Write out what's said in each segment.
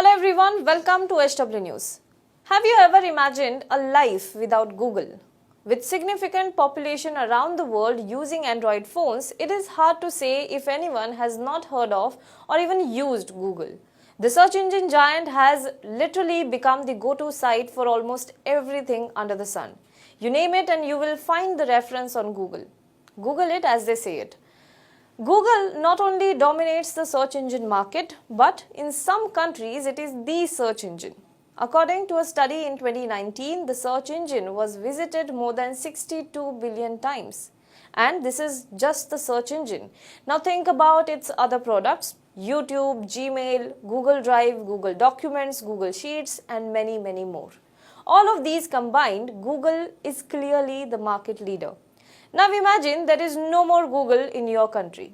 Hello everyone, welcome to SW News. Have you ever imagined a life without Google? With significant population around the world using Android phones, it is hard to say if anyone has not heard of or even used Google. The search engine giant has literally become the go-to site for almost everything under the sun. You name it and you will find the reference on Google. Google it as they say it. Google not only dominates the search engine market, but in some countries it is the search engine. According to a study in 2019, the search engine was visited more than 62 billion times. And this is just the search engine. Now think about its other products: YouTube, Gmail, Google Drive, Google Documents, Google Sheets, and many, many more. All of these combined, Google is clearly the market leader. Now imagine there is no more Google in your country.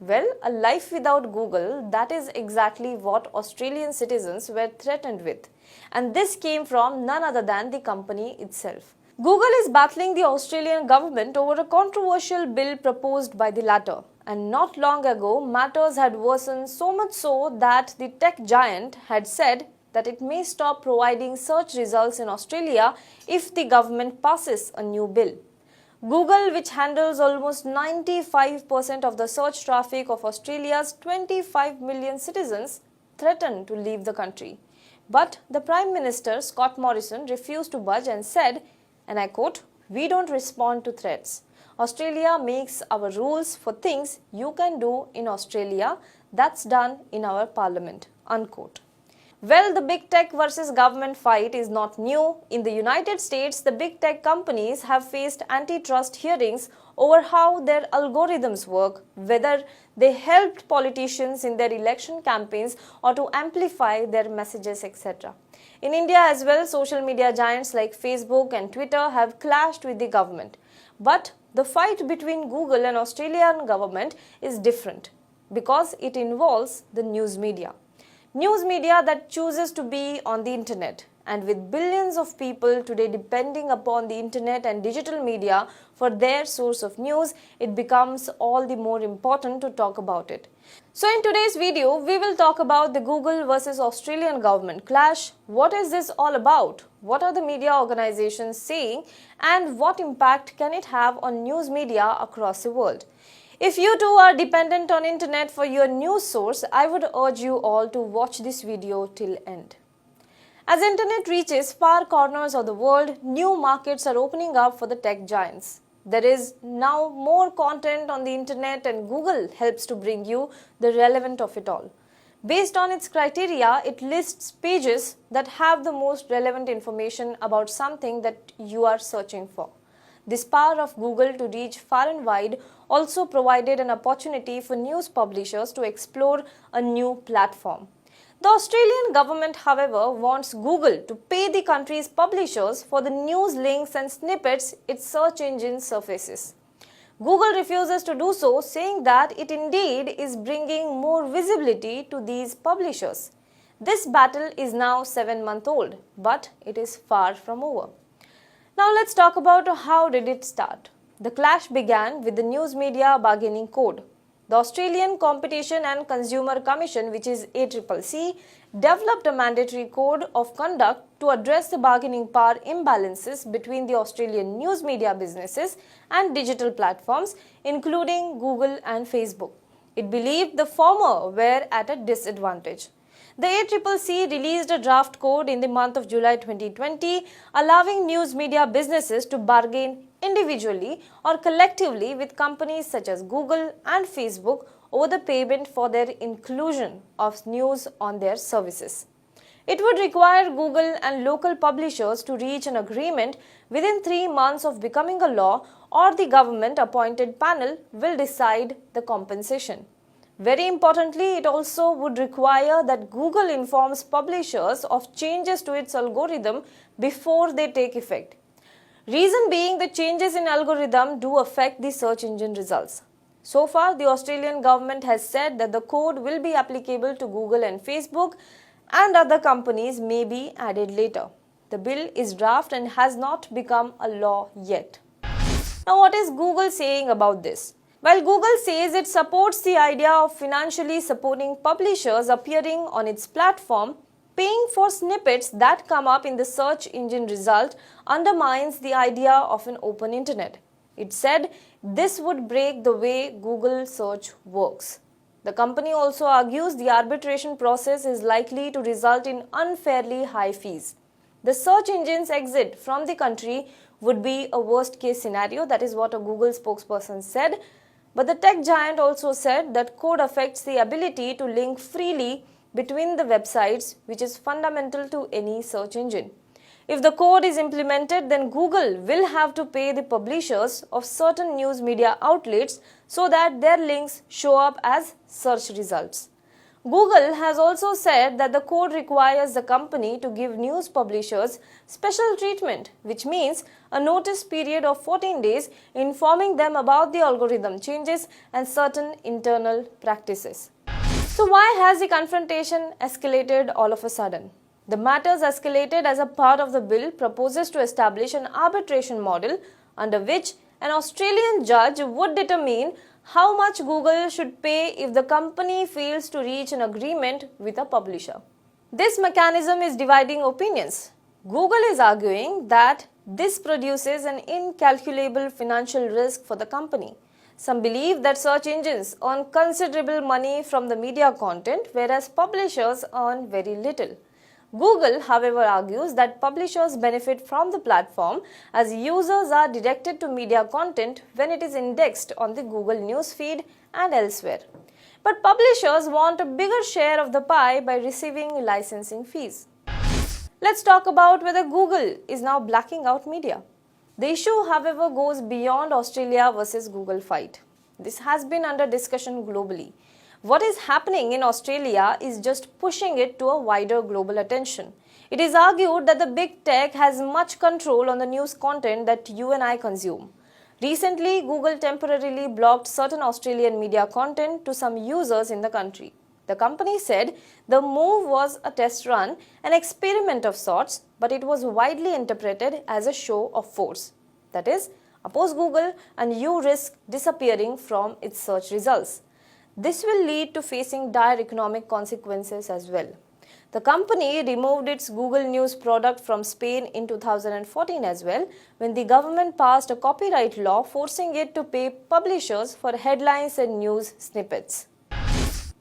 Well, a life without Google, that is exactly what Australian citizens were threatened with. And this came from none other than the company itself. Google is battling the Australian government over a controversial bill proposed by the latter. And not long ago, matters had worsened so much so that the tech giant had said that it may stop providing search results in Australia if the government passes a new bill. Google, which handles almost 95% of the search traffic of Australia's 25 million citizens, threatened to leave the country. But the Prime Minister, Scott Morrison, refused to budge and said, and I quote, "We don't respond to threats. Australia makes our rules for things you can do in Australia. That's done in our parliament," unquote. Well, the big tech versus government fight is not new. In the United States, the big tech companies have faced antitrust hearings over how their algorithms work, whether they helped politicians in their election campaigns or to amplify their messages, etc. In India as well, social media giants like Facebook and Twitter have clashed with the government. But the fight between Google and Australian government is different because it involves the news media. News media that chooses to be on the internet, and with billions of people today depending upon the internet and digital media for their source of news, it becomes all the more important to talk about it. So in today's video, we will talk about the Google versus Australian government clash. What is this all about? What are the media organizations saying? And what impact can it have on news media across the world? If you too are dependent on internet for your news source, I would urge you all to watch this video till end. As internet reaches far corners of the world, new markets are opening up for the tech giants. There is now more content on the internet and Google helps to bring you the relevant of it all. Based on its criteria, it lists pages that have the most relevant information about something that you are searching for. This power of Google to reach far and wide also provided an opportunity for news publishers to explore a new platform. The Australian government, however, wants Google to pay the country's publishers for the news links and snippets its search engine surfaces. Google refuses to do so, saying that it indeed is bringing more visibility to these publishers. This battle is now 7 months old, but it is far from over. Now let's talk about how did it start. The clash began with the News Media Bargaining Code. The Australian Competition and Consumer Commission, which is ACCC, developed a mandatory code of conduct to address the bargaining power imbalances between the Australian news media businesses and digital platforms, including Google and Facebook. It believed the former were at a disadvantage. The ACCC released a draft code in the month of July 2020, allowing news media businesses to bargain individually or collectively with companies such as Google and Facebook over the payment for their inclusion of news on their services. It would require Google and local publishers to reach an agreement within 3 months of becoming a law, or the government-appointed panel will decide the compensation. Very importantly, it also would require that Google informs publishers of changes to its algorithm before they take effect. Reason being, the changes in algorithm do affect the search engine results. So far, the Australian government has said that the code will be applicable to Google and Facebook, and other companies may be added later. The bill is draft and has not become a law yet. Now, what is Google saying about this? While Google says it supports the idea of financially supporting publishers appearing on its platform, paying for snippets that come up in the search engine result undermines the idea of an open internet. It said this would break the way Google search works. The company also argues the arbitration process is likely to result in unfairly high fees. The search engine's exit from the country would be a worst case scenario, that is what a Google spokesperson said. But the tech giant also said that code affects the ability to link freely between the websites, which is fundamental to any search engine. If the code is implemented, then Google will have to pay the publishers of certain news media outlets so that their links show up as search results. Google has also said that the code requires the company to give news publishers special treatment, which means a notice period of 14 days informing them about the algorithm changes and certain internal practices. So why has the confrontation escalated all of a sudden? The matters escalated as a part of the bill proposes to establish an arbitration model under which an Australian judge would determine how much Google should pay if the company fails to reach an agreement with a publisher. This mechanism is dividing opinions. Google is arguing that this produces an incalculable financial risk for the company. Some believe that search engines earn considerable money from the media content, whereas publishers earn very little. Google, however, argues that publishers benefit from the platform as users are directed to media content when it is indexed on the Google News feed and elsewhere. But publishers want a bigger share of the pie by receiving licensing fees. Let's talk about whether Google is now blacking out media. The issue, however, goes beyond Australia versus Google fight. This has been under discussion globally. What is happening in Australia is just pushing it to a wider global attention. It is argued that the big tech has much control on the news content that you and I consume. Recently, Google temporarily blocked certain Australian media content to some users in the country. The company said the move was a test run, an experiment of sorts, but it was widely interpreted as a show of force. That is, oppose Google and you risk disappearing from its search results. This will lead to facing dire economic consequences as well. The company removed its Google News product from Spain in 2014 as well, when the government passed a copyright law forcing it to pay publishers for headlines and news snippets.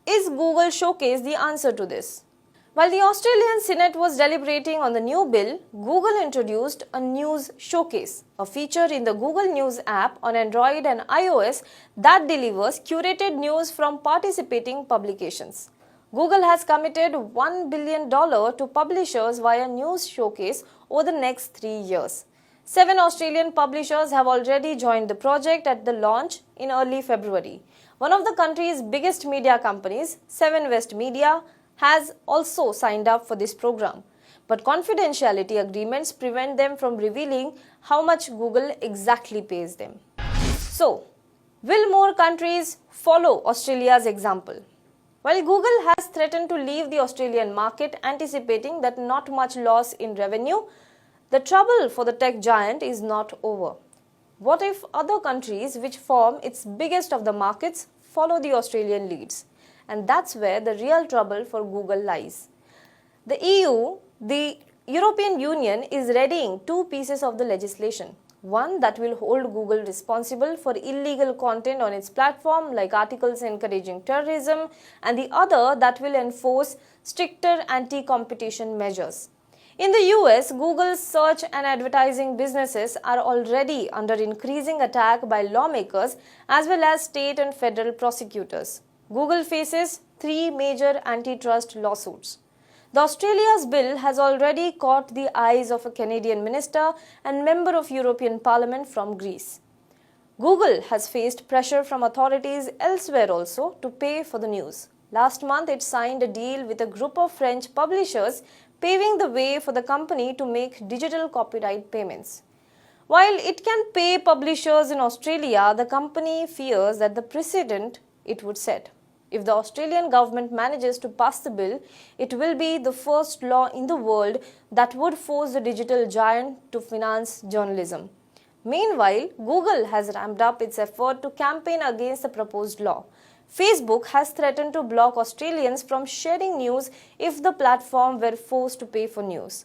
Is Google Showcase the answer to this? While the Australian Senate was deliberating on the new bill, Google introduced a News Showcase, a feature in the Google News app on Android and iOS that delivers curated news from participating publications. Google has committed $1 billion to publishers via News Showcase over the next 3 years. 7 Australian publishers have already joined the project at the launch in early February. One of the country's biggest media companies, Seven West Media, has also signed up for this program. But confidentiality agreements prevent them from revealing how much Google exactly pays them. So, will more countries follow Australia's example? While Google has threatened to leave the Australian market, anticipating that not much loss in revenue, the trouble for the tech giant is not over. What if other countries, which form its biggest of the markets, follow the Australian leads? And that's where the real trouble for Google lies. The EU, the European Union, is readying 2 pieces of the legislation. One that will hold Google responsible for illegal content on its platform, like articles encouraging terrorism, and the other that will enforce stricter anti-competition measures. In the US, Google's search and advertising businesses are already under increasing attack by lawmakers as well as state and federal prosecutors. Google faces 3 major antitrust lawsuits. The Australia's bill has already caught the eyes of a Canadian minister and member of European Parliament from Greece. Google has faced pressure from authorities elsewhere also to pay for the news. Last month, it signed a deal with a group of French publishers, paving the way for the company to make digital copyright payments. While it can pay publishers in Australia, the company fears that the precedent it would set. If the Australian government manages to pass the bill, it will be the first law in the world that would force the digital giant to finance journalism. Meanwhile, Google has ramped up its effort to campaign against the proposed law. Facebook has threatened to block Australians from sharing news if the platform were forced to pay for news.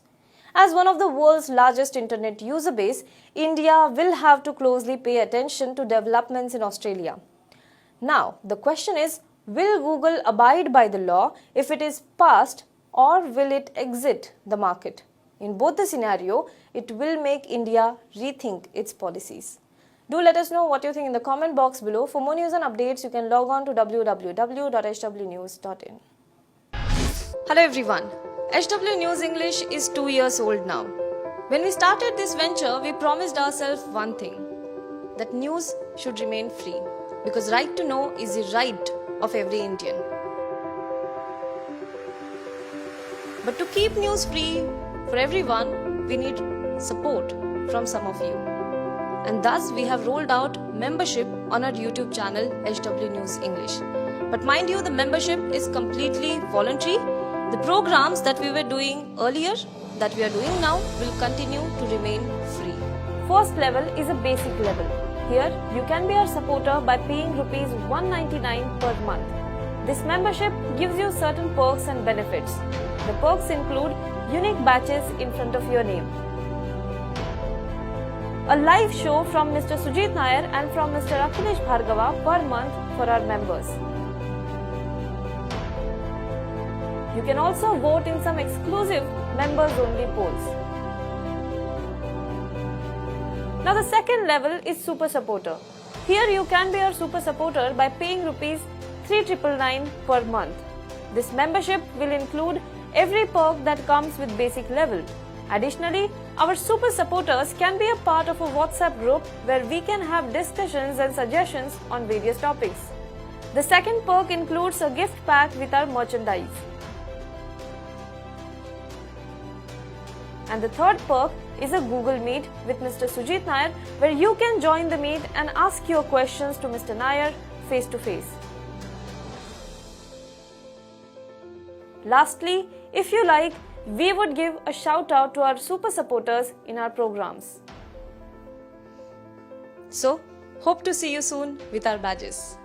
As one of the world's largest internet user base, India will have to closely pay attention to developments in Australia. Now, the question is, will Google abide by the law if it is passed, or will it exit the market? In both the scenario, it will make India rethink its policies. Do let us know what you think in the comment box below. For more news and updates, you can log on to www.hwnews.in. Hello everyone. HW News English is 2 years old now. When we started this venture, we promised ourselves one thing, that news should remain free, because right to know is the right of every Indian. But to keep news free for everyone, we need support from some of you. And thus we have rolled out membership on our YouTube channel HW News English. But mind you, the membership is completely voluntary. The programs that we were doing earlier, that we are doing now, will continue to remain free. First level is a basic level. Here, you can be our supporter by paying Rs 199 per month. This membership gives you certain perks and benefits. The perks include unique badges in front of your name, a live show from Mr. Sujit Nair and from Mr. Akhilesh Bhargava per month for our members. You can also vote in some exclusive members-only polls. Now the second level is Super Supporter. Here you can be our Super Supporter by paying Rs 3,999 per month. This membership will include every perk that comes with basic level. Additionally, our Super Supporters can be a part of a WhatsApp group where we can have discussions and suggestions on various topics. The second perk includes a gift pack with our merchandise. And the third perk is a Google Meet with Mr. Sujit Nair, where you can join the meet and ask your questions to Mr. Nair face to face. Lastly, if you like, we would give a shout out to our super supporters in our programs. So, hope to see you soon with our badges.